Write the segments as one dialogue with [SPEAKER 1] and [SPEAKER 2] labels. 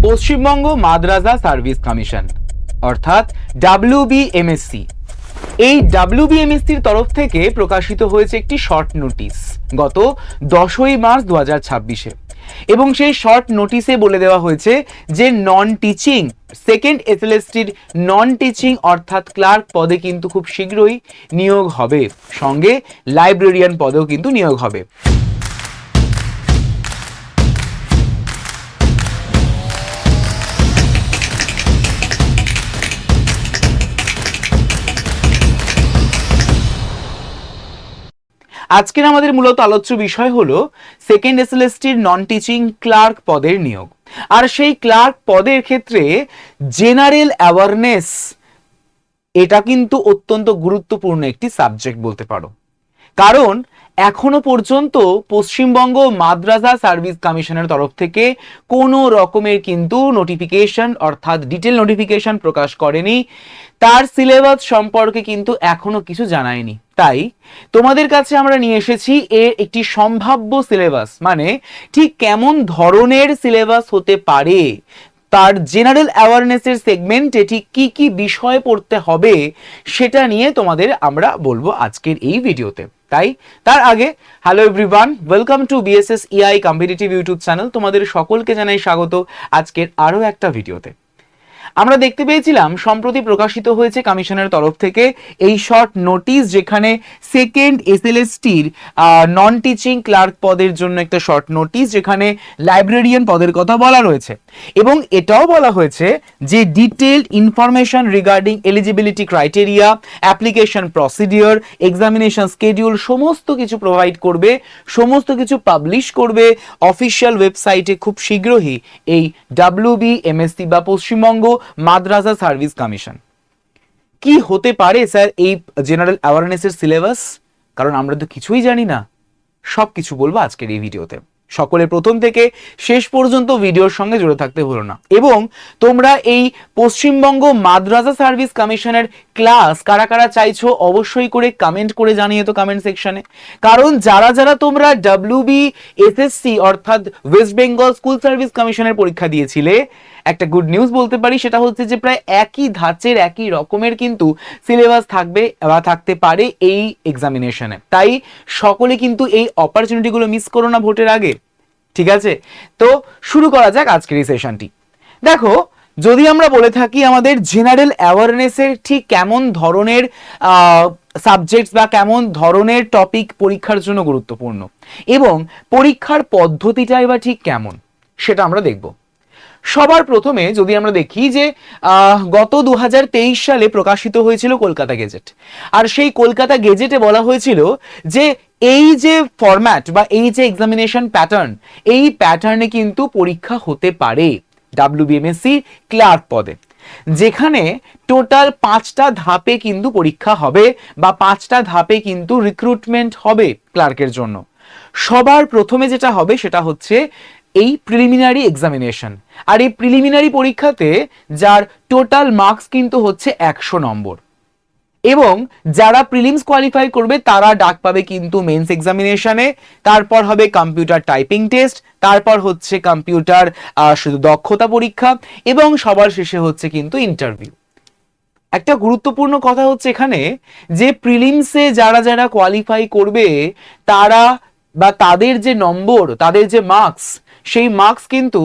[SPEAKER 1] পশ্চিমবঙ্গ মাদ্রাসা service commission অর্থাৎ WBMSC, এই WBMSCর তরফ থেকে প্রকাশিত হয়েছে একটি শর্ট নোটিশ গত 10ই মার্চ 2026-এ। এবং সেই শর্ট নোটিশে বলে দেওয়া হয়েছে যে নন টিচিং সেকেন্ড SLSTর নন টিচিং অর্থাৎ ক্লার্ক পদে কিন্তু খুব শীঘ্রই নিয়োগ হবে, সঙ্গে লাইব্রেরিয়ান পদেও কিন্তু নিয়োগ হবে। আজকের আমাদের মূলত আলোচ্য বিষয় হলো সেকেন্ড SLSTর নন টিচিং ক্লার্ক পদের নিয়োগ। আর সেই ক্লার্ক পদের ক্ষেত্রে জেনারেল অ্যাওয়ারনেস এটা কিন্তু অত্যন্ত গুরুত্বপূর্ণ একটি সাবজেক্ট বলতে পারো, কারণ এখনো পর্যন্ত পশ্চিমবঙ্গ মাদ্রাসা সার্ভিস কমিশনের তরফ থেকে কোনো রকমের কিন্তু নোটিফিকেশন অর্থাৎ ডিটেল নোটিফিকেশন প্রকাশ করেনি, তার সিলেবাস সম্পর্কে কিন্তু এখনো কিছু জানায়নি। তাই তোমাদের কাছে আমরা নিয়ে এসেছি এর একটি সম্ভাব্য সিলেবাস, মানে ঠিক কেমন ধরনের সিলেবাস হতে পারে, তার জেনারেল অ্যাওয়ারনেসের সেগমেন্টে ঠিক কি কি বিষয় পড়তে হবে সেটা নিয়ে তোমাদের আমরা বলবো আজকের এই ভিডিওতে। তাই তার আগে hello everyone, welcome to BSS EI competitive YouTube channel. তোমাদের সকলকে জানাই স্বাগত আজকের আরও একটা ভিডিওতে। আমরা দেখতে পেয়েছিলাম সম্প্রতি প্রকাশিত হয়েছে কমিশনের তরফ থেকে এই শর্ট নোটিশ, যেখানে সেকেন্ড SLSTর নন টিচিং ক্লার্ক পদের জন্য একটা শর্ট নোটিশ, যেখানে লাইব্রেরিয়ান পদের কথা বলা রয়েছে এবং এটাও বলা হয়েছে যে detailed information regarding eligibility criteria, application procedure, examination schedule সমস্ত কিছু প্রোভাইড করবে, সমস্ত কিছু পাবলিশ করবে অফিসিয়াল ওয়েবসাইটে খুব শীঘ্রই এই WBMSC বা পশ্চিমবঙ্গ মাদ্রাসা সার্ভিস কমিশন। কি হতে পারে স্যার এই জেনারেল অ্যাওয়ারনেসের সিলেবাস? কারণ আমরা তো কিছুই জানি না, সব কিছু বলবো আজকের এই ভিডিওতে। সকলে প্রথম থেকে শেষ পর্যন্ত ভিডিওর সঙ্গে জুড়ে থাকতে ভুলো না। এবং তোমরা এই পশ্চিমবঙ্গ মাদ্রাসা সার্ভিস কমিশনের ক্লাস কারা কারা চাইছো অবশ্যই করে কমেন্ট করে জানিয়ে তো কমেন্ট সেকশনে। কারণ যারা যারা তোমরা WBSSC অর্থাৎ ওয়েস্ট বেঙ্গল স্কুল সার্ভিস কমিশনের পরীক্ষা দিয়েছিলে, একটা গুড নিউজ বলতে পারি, সেটা হচ্ছে যে প্রায় একই ধাঁচের একই রকমের কিন্তু সিলেবাস থাকবে বা থাকতে পারে এই এক্সামিনেশনে। তাই সকলে কিন্তু এই অপরচুনিটিগুলো মিস করো না ভোটের আগে, ঠিক আছে? তো শুরু করা যাক আজকের এই সেশনটি। দেখো, যদি আমরা বলে থাকি আমাদের জেনারেল অ্যাওয়ারনেসের ঠিক কেমন ধরনের সাবজেক্টস বা কেমন ধরনের টপিক পরীক্ষার জন্য গুরুত্বপূর্ণ এবং পরীক্ষার পদ্ধতিটাই বা ঠিক কেমন, সেটা আমরা দেখব। সবার প্রথমে যদি আমরা দেখি যে গত 2023 সালে প্রকাশিত হয়েছিল কলকাতা গেজেট, আর সেই কলকাতা গেজেটে বলা হয়েছিল যে এই যে ফরম্যাট বা এই যে এক্সামিনেশন প্যাটার্ন, এই প্যাটার্নে কিন্তু পরীক্ষা হতে পারে WBMSC ক্লার্ক পদে, যেখানে টোটাল 5টা ধাপে কিন্তু পরীক্ষা হবে বা 5টা ধাপে কিন্তু রিক্রুটমেন্ট হবে ক্লার্কের জন্য। সবার প্রথমে যেটা হবে সেটা হচ্ছে এই প্রিলিমিনারি এক্সামিনেশন, আর এই প্রিলিমিনারি পরীক্ষাতে যার টোটাল মার্কস কিন্তু হচ্ছে 100 নম্বর, এবং যারা প্রিলিমস কোয়ালিফাই করবে তারা ডাক পাবে কিন্তু মেন্স এক্সামিনেশনে। তারপর হবে কম্পিউটার টাইপিং টেস্ট, তারপর হচ্ছে কম্পিউটার শুধু দক্ষতা পরীক্ষা, এবং সবার শেষে হচ্ছে কিন্তু ইন্টারভিউ। একটা গুরুত্বপূর্ণ কথা হচ্ছে এখানে যে প্রিলিমসে যারা যারা কোয়ালিফাই করবে তারা বা তাদের যে নম্বর, তাদের যে মার্কস, সেই মার্কস কিন্তু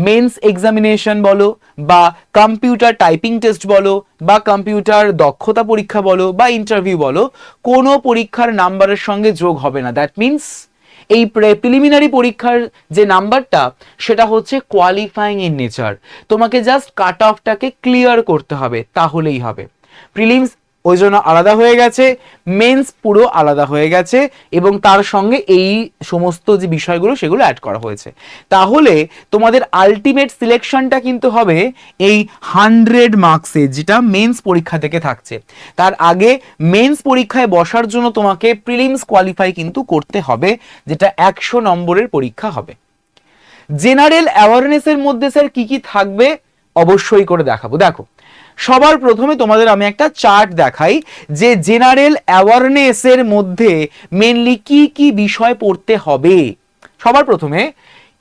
[SPEAKER 1] মেন্স এক্সামিনেশন বলো বা কম্পিউটার টাইপিং টেস্ট বলো বা কম্পিউটার দক্ষতা পরীক্ষা বলো বা ইন্টারভিউ বলো, কোনো পরীক্ষার নাম্বারের সঙ্গে যোগ হবে না। দ্যাট মিনস এই প্রিলিমিনারি পরীক্ষার যে নাম্বারটা সেটা হচ্ছে কোয়ালিফাইং ইন নেচার। তোমাকে জাস্ট কাট অফটাকে ক্লিয়ার করতে হবে, তাহলেই হবে। প্রিলিমস ওই জন্য আলাদা হয়ে গেছে, মেন্স পুরো আলাদা হয়ে গেছে, এবং তার সঙ্গে এই সমস্ত যে বিষয়গুলো সেগুলো অ্যাড করা হয়েছে। তাহলে তোমাদের আলটিমেট সিলেকশনটা কিন্তু হবে এই 100 মার্কসে, যেটা মেন্স পরীক্ষা থেকে থাকছে। তার আগে মেন্স পরীক্ষায় বসার জন্য তোমাকে প্রিলিমস কোয়ালিফাই কিন্তু করতে হবে, যেটা 100 নম্বরের পরীক্ষা হবে। জেনারেল অ্যাওয়ারনেসের মধ্যে স্যার কি কি থাকবে অবশ্যই করে দেখাবো। দেখো, সবার প্রথমে তোমাদের আমি একটা চার্ট দেখাই যে জেনারেল অ্যাওয়ারনেসের মধ্যে মেনলি কি কি বিষয় পড়তে হবে। সবার প্রথমে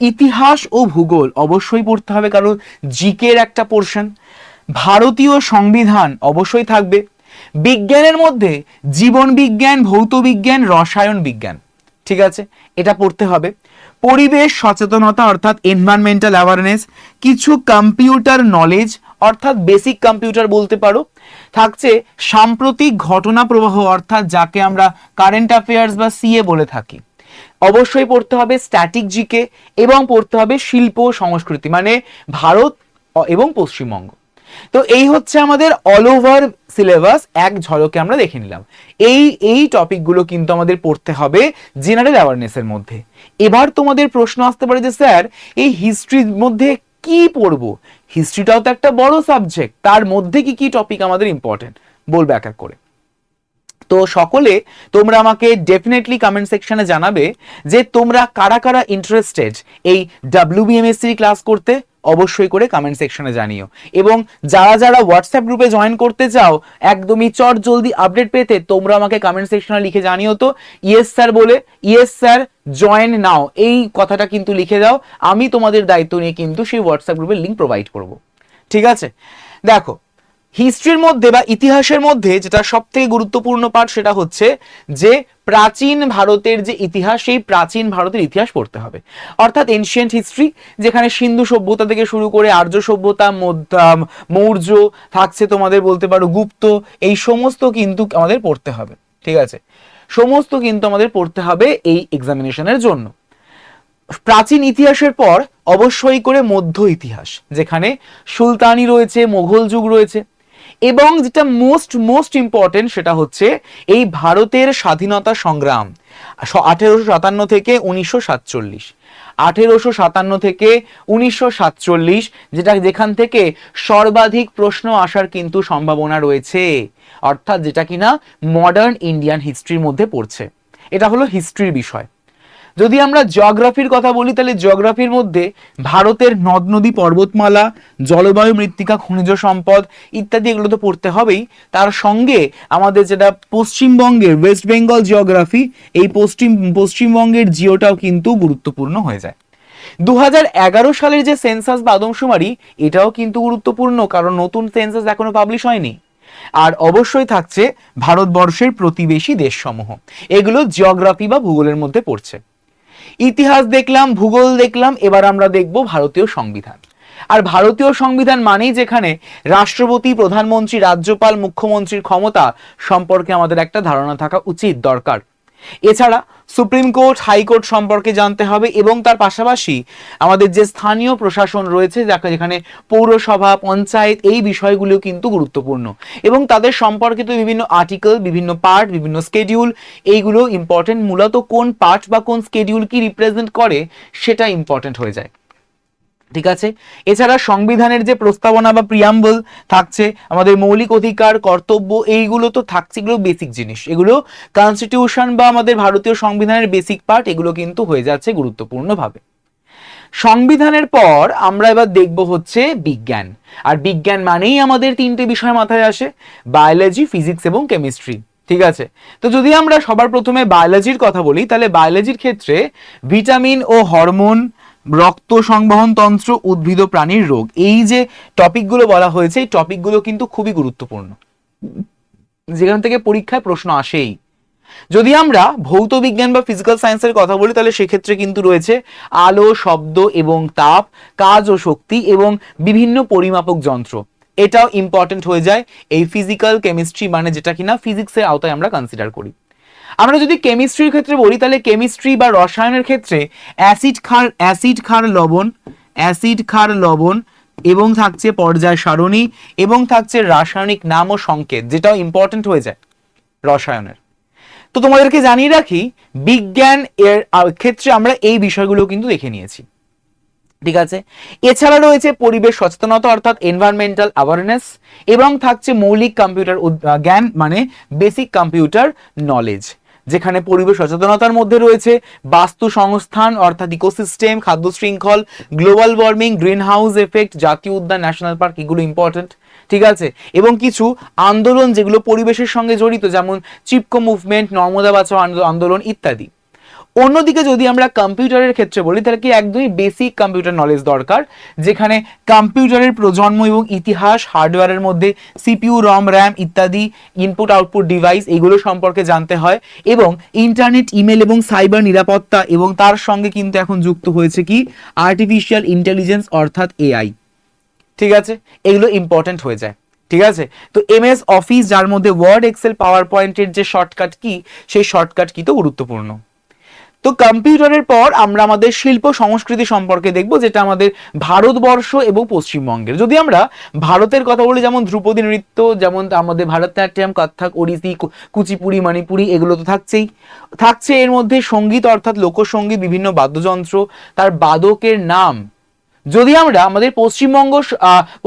[SPEAKER 1] ইতিহাস ও ভূগোল অবশ্যই পড়তে হবে, কারণ জিকের একটা পোর্শন। ভারতীয় সংবিধান অবশ্যই থাকবে। বিজ্ঞানের মধ্যে জীবন বিজ্ঞান, ভৌত বিজ্ঞান, রসায়ন বিজ্ঞান, ঠিক আছে, এটা পড়তে হবে। পরিবেশ সচেতনতা অর্থাৎ এনভায়রনমেন্টাল অ্যাওয়ারনেস, কিছু কম্পিউটার নলেজ অর্থাৎ বেসিক কম্পিউটার বলতে পারো। থাকছে সাম্প্রতিক ঘটনা প্রবাহ অর্থাৎ যাকে আমরা কারেন্ট অ্যাফেয়ার্স বা সিএ বলে থাকি। অবশ্যই পড়তে হবে স্ট্যাটিক জিকে, এবং পড়তে হবে শিল্প সংস্কৃতি মানে ভারত এবং পশ্চিমবঙ্গ। তো এই হচ্ছে আমাদের অল ওভার সিলেবাস, এক ঝলকে আমরা দেখে নিলাম। এই টপিকগুলো কিন্তু আমাদের পড়তে হবে জেনারেল অ্যাওয়ারনেসের মধ্যে। এবার তোমাদের প্রশ্ন আসতে পারে যে স্যার এই হিস্ট্রির মধ্যে কি পড়বো? হিস্ট্রিটাও তো একটা বড় সাবজেক্ট, তার মধ্যে কি কি টপিক আমাদের ইম্পর্টেন্ট বলবো এক এক করে। তো সকলে তোমরা আমাকে ডেফিনেটলি কমেন্ট সেকশনে জানাবে যে তোমরা কারা কারা ইন্টারেস্টেড এই WBMSC ক্লাস করতে, অবশ্যই করে কমেন্ট সেকশনে জানিও। এবং যারা যারা হোয়াটসঅ্যাপ গ্রুপে জয়েন করতে চাও একদমই চট জলদি আপডেট পেতে, তোমরা আমাকে কমেন্ট সেকশনে লিখে জানিও তো ইয়েস স্যার বলে, ইয়েস স্যার জয়েন নাও এই কথাটা কিন্তু লিখে দাও। আমি তোমাদের দায়িত্ব নিয়ে কিন্তু সেই হোয়াটসঅ্যাপ গ্রুপের লিঙ্ক প্রোভাইড করব, ঠিক আছে। দেখো হিস্ট্রির মধ্যে বা ইতিহাসের মধ্যে যেটা সব থেকে গুরুত্বপূর্ণ পার্ট সেটা হচ্ছে যে প্রাচীন ভারতের যে ইতিহাস, সেই প্রাচীন ভারতের ইতিহাস পড়তে হবে, অর্থাৎ এনশিয়েন্ট হিস্ট্রি, যেখানে সিন্ধু সভ্যতা থেকে শুরু করে আর্য সভ্যতা, মৌর্য, থাকছে তোমাদের বলতে পারো গুপ্ত, এই সমস্ত কিন্তু আমাদের পড়তে হবে, ঠিক আছে, সমস্ত কিন্তু আমাদের পড়তে হবে এই এক্সামিনেশনের জন্য। প্রাচীন ইতিহাসের পর অবশ্যই করে মধ্য ইতিহাস, যেখানে সুলতানি রয়েছে, মোগল যুগ রয়েছে, এবং যেটা মোস্ট ইম্পর্টেন্ট সেটা হচ্ছে এই ভারতের স্বাধীনতা সংগ্রাম 1857 থেকে 1947, 1857 থেকে 1947, যেখান থেকে সর্বাধিক প্রশ্ন আসার কিন্তু সম্ভাবনা রয়েছে, অর্থাৎ যেটা কিনা মডার্ন ইন্ডিয়ান হিস্ট্রির মধ্যে পড়ছে। এটা হলো হিস্ট্রির বিষয়। যদি আমরা জিওগ্রাফির কথা বলি তাহলে জিওগ্রাফির মধ্যে ভারতের নদ নদী, পর্বতমালা, জলবায়ু, মৃত্তিকা, খনিজ সম্পদ ইত্যাদি এগুলো তো পড়তে হবেই। তার সঙ্গে আমাদের যেটা পশ্চিমবঙ্গের ওয়েস্ট বেঙ্গল জিওগ্রাফি, এই পশ্চিমবঙ্গের জিওটাও কিন্তু গুরুত্বপূর্ণ হয়ে যায়। 2011 সালের যে সেন্সাস বা আদমশুমারি, এটাও কিন্তু গুরুত্বপূর্ণ, কারণ নতুন সেন্সাস এখনো পাবলিশ হয়নি। আর অবশ্যই থাকছে ভারতবর্ষের প্রতিবেশী দেশসমূহ, এগুলো জিওগ্রাফি বা ভূগোলের মধ্যে পড়ছে। ইতিহাস দেখলাম, ভূগোল দেখলাম, এবার আমরা দেখব ভারতীয় সংবিধান। আর ভারতীয় সংবিধান মানেই যেখানে রাষ্ট্রপতি, প্রধানমন্ত্রী, রাজ্যপাল, মুখ্যমন্ত্রীর ক্ষমতা সম্পর্কে আমাদের একটা ধারণা থাকা উচিত, দরকার। এছাড়া সুপ্রিম কোর্ট, হাইকোর্ট সম্পর্কে জানতে হবে, এবং তার পাশাপাশি আমাদের যে স্থানীয় প্রশাসন রয়েছে, যেখানে পৌরসভা, পঞ্চায়েত, এই বিষয়গুলো কিন্তু গুরুত্বপূর্ণ, এবং তাদের সম্পর্কিত বিভিন্ন আর্টিকেল, বিভিন্ন পার্ট, বিভিন্ন স্কেডিউল, এইগুলো ইম্পর্টেন্ট। মূলত কোন পার্ট বা কোন স্কেডিউল কি রিপ্রেজেন্ট করে সেটা ইম্পর্টেন্ট হয়ে যায়, ঠিক আছে। এছাড়া সংবিধানের যে প্রস্তাবনা বা প্রিয়াম্বল থাকছে, আমাদের মৌলিক অধিকার, কর্তব্য, এইগুলো তো থাকছে, এগুলো বেসিক জিনিস, এগুলো কনস্টিটিউশন বা আমাদের ভারতীয় সংবিধানের বেসিক পার্ট, এগুলো কিন্তু হয়ে যাচ্ছে গুরুত্বপূর্ণভাবে। সংবিধানের পর আমরা এবার দেখব হচ্ছে বিজ্ঞান। আর বিজ্ঞান মানেই আমাদের তিনটে বিষয় মাথায় আসে, বায়োলজি, ফিজিক্স এবং কেমিস্ট্রি, ঠিক আছে। তো যদি আমরা সবার প্রথমে বায়োলজির কথা বলি, তাহলে বায়োলজির ক্ষেত্রে ভিটামিন ও হরমোন, রক্ত সংবহন তন্ত্র, উদ্ভিদ ও প্রাণীর রোগ, এই যে টপিকগুলো বলা হয়েছে, এই টপিকগুলো কিন্তু খুবই গুরুত্বপূর্ণ, যেখান থেকে পরীক্ষায় প্রশ্ন আসেই। যদি আমরা ভৌত বিজ্ঞান বা ফিজিক্যাল সায়েন্সের কথা বলি, তাহলে সেক্ষেত্রে কিন্তু রয়েছে আলো, শব্দ এবং তাপ, কাজ ও শক্তি, এবং বিভিন্ন পরিমাপক যন্ত্র, এটাও ইম্পর্টেন্ট হয়ে যায় এই ফিজিক্যাল কেমিস্ট্রি, মানে যেটা কিনা ফিজিক্সের আওতায় আমরা কনসিডার করি। আমরা যদি কেমিস্ট্রির ক্ষেত্রে বলি, তাহলে কেমিস্ট্রি বা রসায়নের ক্ষেত্রে অ্যাসিড ক্ষার লবণ, এবং থাকছে পর্যায় সারণী, এবং থাকছে রাসায়নিক নাম ও সংকেত, যেটাও ইম্পর্টেন্ট হয়ে যায় রসায়নের। তো তোমাদেরকে জানিয়ে রাখি, বিজ্ঞান এর ক্ষেত্রে আমরা এই বিষয়গুলো কিন্তু দেখে নিয়েছি, ঠিক আছে। এছাড়া রয়েছে পরিবেশ সচেতনতা অর্থাৎ এনভায়রনমেন্টাল অ্যাওয়ারনেস, এবং থাকছে মৌলিক কম্পিউটার জ্ঞান মানে বেসিক কম্পিউটার নলেজ, যেখানে পরিবেশ সচেতনতার মধ্যে রয়েছে বাস্তু সংস্থান অর্থাৎ ইকোসিস্টেম, খাদ্য শৃঙ্খল, global warming, green house effect, জাতীয় উদ্যান, ন্যাশনাল পার্ক, এগুলো ইম্পর্টেন্ট, ঠিক আছে। এবং কিছু আন্দোলন যেগুলো পরিবেশের সঙ্গে জড়িত, যেমন চিপকো মুভমেন্ট, নর্মদা বাঁচাও আন্দোলন ইত্যাদি। অন্যদিকে যদি আমরা কম্পিউটারের ক্ষেত্রে বলি তাহলে কি একদমই বেসিক কম্পিউটার নলেজ দরকার, যেখানে কম্পিউটারের প্রজন্ম এবং ইতিহাস, হার্ডওয়্যারের মধ্যে সিপিইউ, রম, র্যাম ইত্যাদি ইনপুট আউটপুট ডিভাইস এগুলো সম্পর্কে জানতে হয়, এবং ইন্টারনেট, ইমেল এবং সাইবার নিরাপত্তা, এবং তার সঙ্গে কিন্তু এখন যুক্ত হয়েছে কি আর্টিফিশিয়াল ইন্টেলিজেন্স অর্থাৎ এআই। ঠিক আছে, এগুলো ইম্পর্টেন্ট হয়ে যায়। ঠিক আছে, তো এমএস অফিস যার মধ্যে ওয়ার্ড, এক্সেল, পাওয়ার পয়েন্টের যে শর্টকাট কি, সেই শর্টকাট কি তো গুরুত্বপূর্ণ। তো কম্পিউটারের পর আমরা আমাদের শিল্প সংস্কৃতি সম্পর্কে দেখব, যেটা আমাদের ভারতবর্ষ এবং পশ্চিমবঙ্গের। যদি আমরা ভারতের কথা বলি, যেমন ধ্রুপদী নৃত্য, যেমন আমাদের ভারতনাট্যম, কত্থক, ওড়িশি, কুচিপুড়ি, মণিপুরি এগুলো তো থাকছেই। থাকছে এর মধ্যে সঙ্গীত অর্থাৎ লোকসঙ্গীত, বিভিন্ন বাদ্যযন্ত্র, তার বাদকের নাম। যদি আমরা আমাদের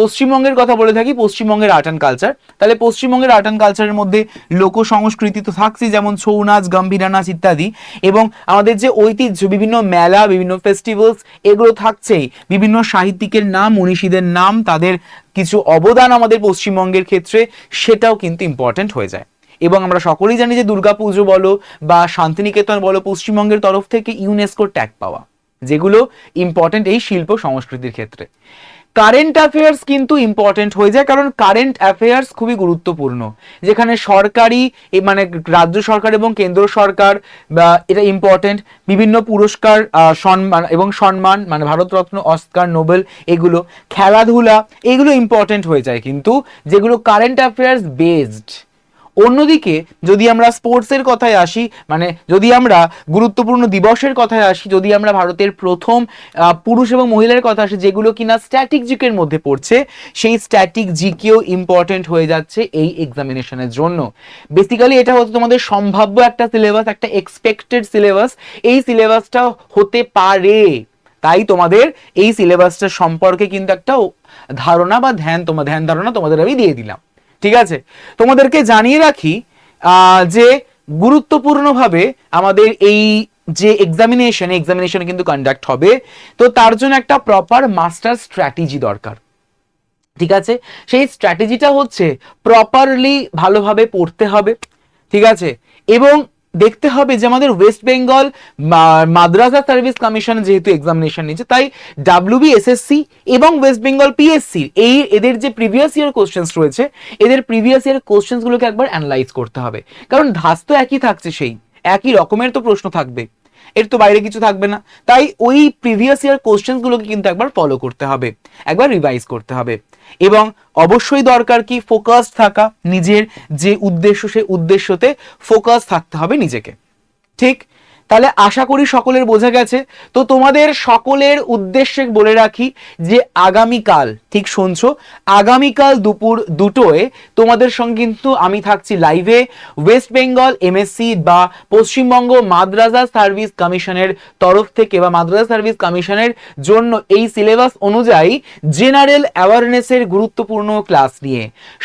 [SPEAKER 1] পশ্চিমবঙ্গের কথা বলে থাকি, পশ্চিমবঙ্গের আর্ট অ্যান্ড কালচার, তাহলে পশ্চিমবঙ্গের আর্ট অ্যান্ড কালচারের মধ্যে লোক সংস্কৃতি তো থাকছে, যেমন ছৌ নাচ, গম্ভীরা নাচ ইত্যাদি, এবং আমাদের যে ঐতিহ্য, বিভিন্ন মেলা, বিভিন্ন ফেস্টিভ্যালস এগুলো থাকছেই। বিভিন্ন সাহিত্যিকের নাম, মনীষীদের নাম, তাদের কিছু অবদান আমাদের পশ্চিমবঙ্গের ক্ষেত্রে, সেটাও কিন্তু ইম্পর্টেন্ট হয়ে যায়। এবং আমরা সকলেই জানি যে দুর্গাপুজো বলো বা শান্তিনিকেতন বলো, পশ্চিমবঙ্গের তরফ থেকে ইউনেস্কো ট্যাগ পাওয়া, যেগুলো ইম্পর্টেন্ট এই শিল্প সংস্কৃতির ক্ষেত্রে। কারেন্ট অ্যাফেয়ার্স কিন্তু ইম্পর্টেন্ট হয়ে যায়, কারণ কারেন্ট অ্যাফেয়ার্স খুবই গুরুত্বপূর্ণ, যেখানে সরকারি মানে রাজ্য সরকার এবং কেন্দ্র সরকার বা এটা ইম্পর্টেন্ট, বিভিন্ন পুরস্কার, সম্মান মানে ভারতরত্ন, অস্কার, নোবেল এগুলো, খেলাধুলা এগুলো ইম্পর্টেন্ট হয়ে যায় কিন্তু, যেগুলো কারেন্ট অ্যাফেয়ার্স বেসড। অন্যদিকে যদি আমরা স্পোর্টসের কথায় আসি, মানে যদি আমরা গুরুত্বপূর্ণ দিবসের কথায় আসি, যদি আমরা ভারতের প্রথম পুরুষ এবং মহিলার কথা আসি, যেগুলো কিনা স্ট্যাটিক জিকের মধ্যে পড়ছে, সেই স্ট্যাটিক জিকেও ইম্পর্টেন্ট হয়ে যাচ্ছে এই এক্সামিনেশনের জন্য। বেসিক্যালি এটা হচ্ছে তোমাদের সম্ভাব্য একটা সিলেবাস, একটা এক্সপেক্টেড সিলেবাস। এই সিলেবাসটা হতে পারে, তাই তোমাদের এই সিলেবাসটা সম্পর্কে কিন্তু একটা ধারণা বা ধ্যান ধারণা তোমাদের আমি দিয়ে দিলাম। ঠিক আছে, তোমাদেরকে জানিয়ে রাখি যে গুরুত্বপূর্ণভাবে আমাদের এই যে এক্সামিনেশন কিন্তু কন্ডাক্ট হবে, তো তার জন্য একটা প্রপার মাস্টার স্ট্র্যাটেজি দরকার। ঠিক আছে, সেই স্ট্র্যাটেজিটা হচ্ছে প্রপারলি ভালোভাবে পড়তে হবে। ঠিক আছে, এবং দেখতে হবে যে আমাদের ওয়েস্ট বেঙ্গল মাদ্রাসা সার্ভিস কমিশন যেহেতু এক্সামিনেশন নিচ্ছে, তাই WBSSC এবং ওয়েস্ট বেঙ্গল PSC এদের যে প্রিভিয়াস ইয়ার কোশ্চেন্স রয়েছে, এদের প্রিভিয়াস ইয়ার কোশ্চেন্সগুলোকে একবার অ্যানালাইজ করতে হবে, কারণ ধাঁচ তো একই থাকছে, সেই একই রকমের তো প্রশ্ন থাকবে, এর তো বাইরে কিছু থাকবে না। তাই ওই প্রিভিয়াস ইয়ার কোশ্চেন্সগুলোকে কিন্তু একবার ফলো করতে হবে, একবার রিভাইজ করতে হবে, এবং অবশ্যই দরকার কি ফোকাস থাকা, নিজের যে উদ্দেশ্য সেই উদ্দেশ্যতে ফোকাস থাকতে হবে নিজেকে। ঠিক, তাহলে আশা করি সকলের বোঝা গেছে। তো তোমাদের সকলের উদ্দেশ্যে বলে রাখি যে আগামীকাল, ঠিক শুনছো, আগামীকাল দুপুর 2টোয় তোমাদের সঙ্গে কিন্তু আমি থাকছি লাইভে। ওয়েস্ট বেঙ্গল MSc বা পশ্চিমবঙ্গ মাদ্রাসা সার্ভিস কমিশনের তরফ থেকে বা মাদ্রাসা সার্ভিস কমিশনের জন্য এই সিলেবাস অনুযায়ী জেনারেল অ্যাওয়ারনেসের গুরুত্বপূর্ণ ক্লাস নিয়ে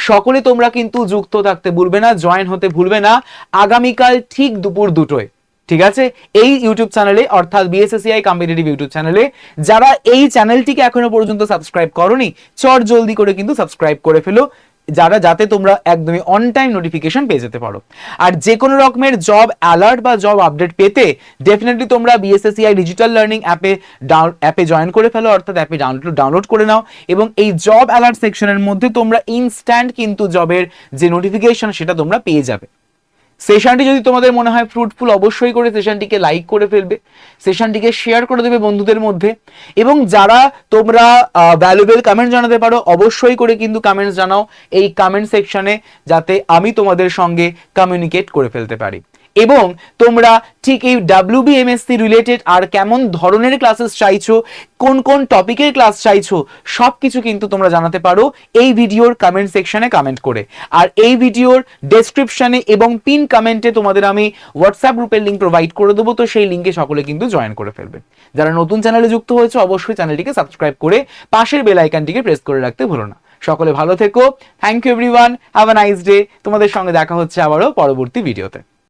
[SPEAKER 1] সকলে তোমরা কিন্তু যুক্ত থাকতে ভুলবে না, জয়েন হতে ভুলবে না আগামীকাল ঠিক দুপুর 2টোয়। ঠিক আছে, এই ইউটিউব চ্যানেলে অর্থাৎ BSSCI কম্পিটিটিভ ইউটিউব চ্যানেলে যারা এই চ্যানেলটিকে এখনো পর্যন্ত সাবস্ক্রাইব করোনি, চট জলদি করে কিন্তু সাবস্ক্রাইব করে ফেলো, যাতে তোমরা একদমই অন টাইম নোটিফিকেশন পেয়ে যেতে পারো। আর যে কোনো রকমের জব অ্যালার্ট বা জব আপডেট পেতে ডেফিনেটলি তোমরা BSSCI ডিজিটাল লার্নিং অ্যাপে জয়েন করে ফেলো, অর্থাৎ অ্যাপে ডাউনলোড করে নাও, এবং এই জব অ্যালার্ট সেকশনের মধ্যে তোমরা ইনস্ট্যান্ট কিন্তু জবের যে নোটিফিকেশন সেটা তোমরা পেয়ে যাবে। সেশনটি যদি তোমাদের মনে হয় ফ্রুটফুল, অবশ্যই করে সেশনটিকে লাইক করে ফেলবে, সেশনটিকে শেয়ার করে দেবে বন্ধুদের মধ্যে, এবং যারা তোমরা ভ্যালুয়েবল কমেন্ট জানাতে পারো, অবশ্যই করে কিন্তু কমেন্টস জানাও এই কমেন্ট সেকশনে, যাতে আমি তোমাদের সঙ্গে কমিউনিকেট করে ফেলতে পারি। এবং তোমরা ঠিক এই WBMSC রিলেটেড আর কেমন ধরনের ক্লাসেস চাইছো, কোন কোন টপিকের ক্লাস চাইছো, সবকিছু কিন্তু তোমরা জানাতে পারো এই ভিডিওর কমেন্ট সেকশনে কমেন্ট করে। আর এই ভিডিওর ডেসক্রিপশনে এবং পিন কমেন্টে তোমাদের আমি হোয়াটসঅ্যাপ গ্রুপের লিঙ্ক প্রোভাইড করে দেবো, তো সেই লিঙ্কে সকলে কিন্তু জয়েন করে ফেলবে। যারা নতুন চ্যানেলে যুক্ত হয়েছে অবশ্যই চ্যানেলটিকে সাবস্ক্রাইব করে পাশের বেল আইকনটিকে প্রেস করে রাখতে ভুলো না। সকলে ভালো থেকো, thank you everyone, have a nice day. তোমাদের সঙ্গে দেখা হচ্ছে আবারও পরবর্তী ভিডিওতে।